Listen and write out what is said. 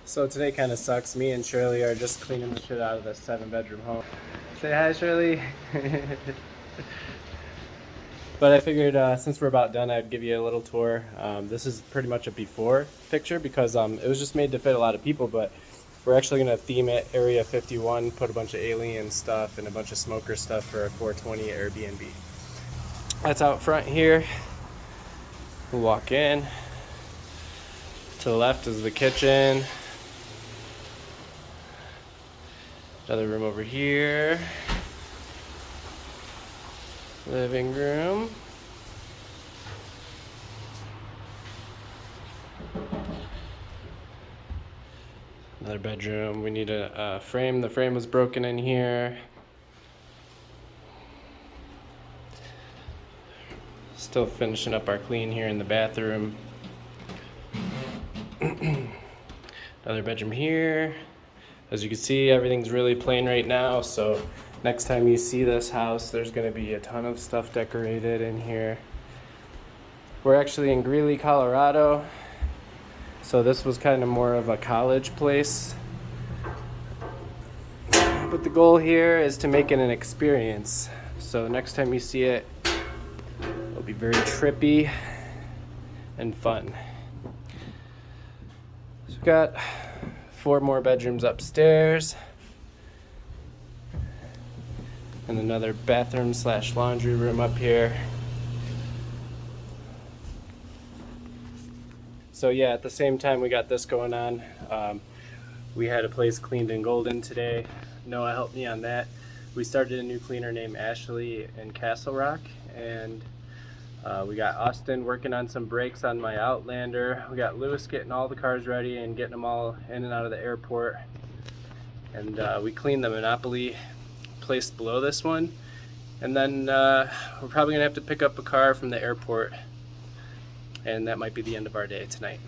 So today kind of sucks. Me and Shirley are just cleaning the shit out of the 7-bedroom home. Say hi, Shirley. But I figured since we're about done, I'd give you a little tour. This is pretty much a before picture because it was just made to fit a lot of people, but we're actually going to theme it Area 51, put a bunch of alien stuff and a bunch of smoker stuff for a 420 Airbnb. That's out front here. We'll walk in. To the left is the kitchen. Another room over here. Living room. Another bedroom. We need a frame. The frame was broken in here. Still finishing up our clean here in the bathroom. Another bedroom here. As you can see, everything's really plain right now, so next time you see this house, there's going to be a ton of stuff decorated in here. We're actually in Greeley, Colorado, so this was kind of more of a college place. But the goal here is to make it an experience. So next time you see it, it'll be very trippy and fun. So we've got 4 more bedrooms upstairs and another bathroom / laundry room up here. So yeah, at the same time we got this going on. We had a place cleaned in Golden today. Noah helped me on that. We started a new cleaner named Ashley in Castle Rock, and we got Austin working on some brakes on my Outlander. We got Lewis getting all the cars ready and getting them all in and out of the airport. And we cleaned the Monopoly place below this one. And then we're probably gonna have to pick up a car from the airport. And that might be the end of our day tonight.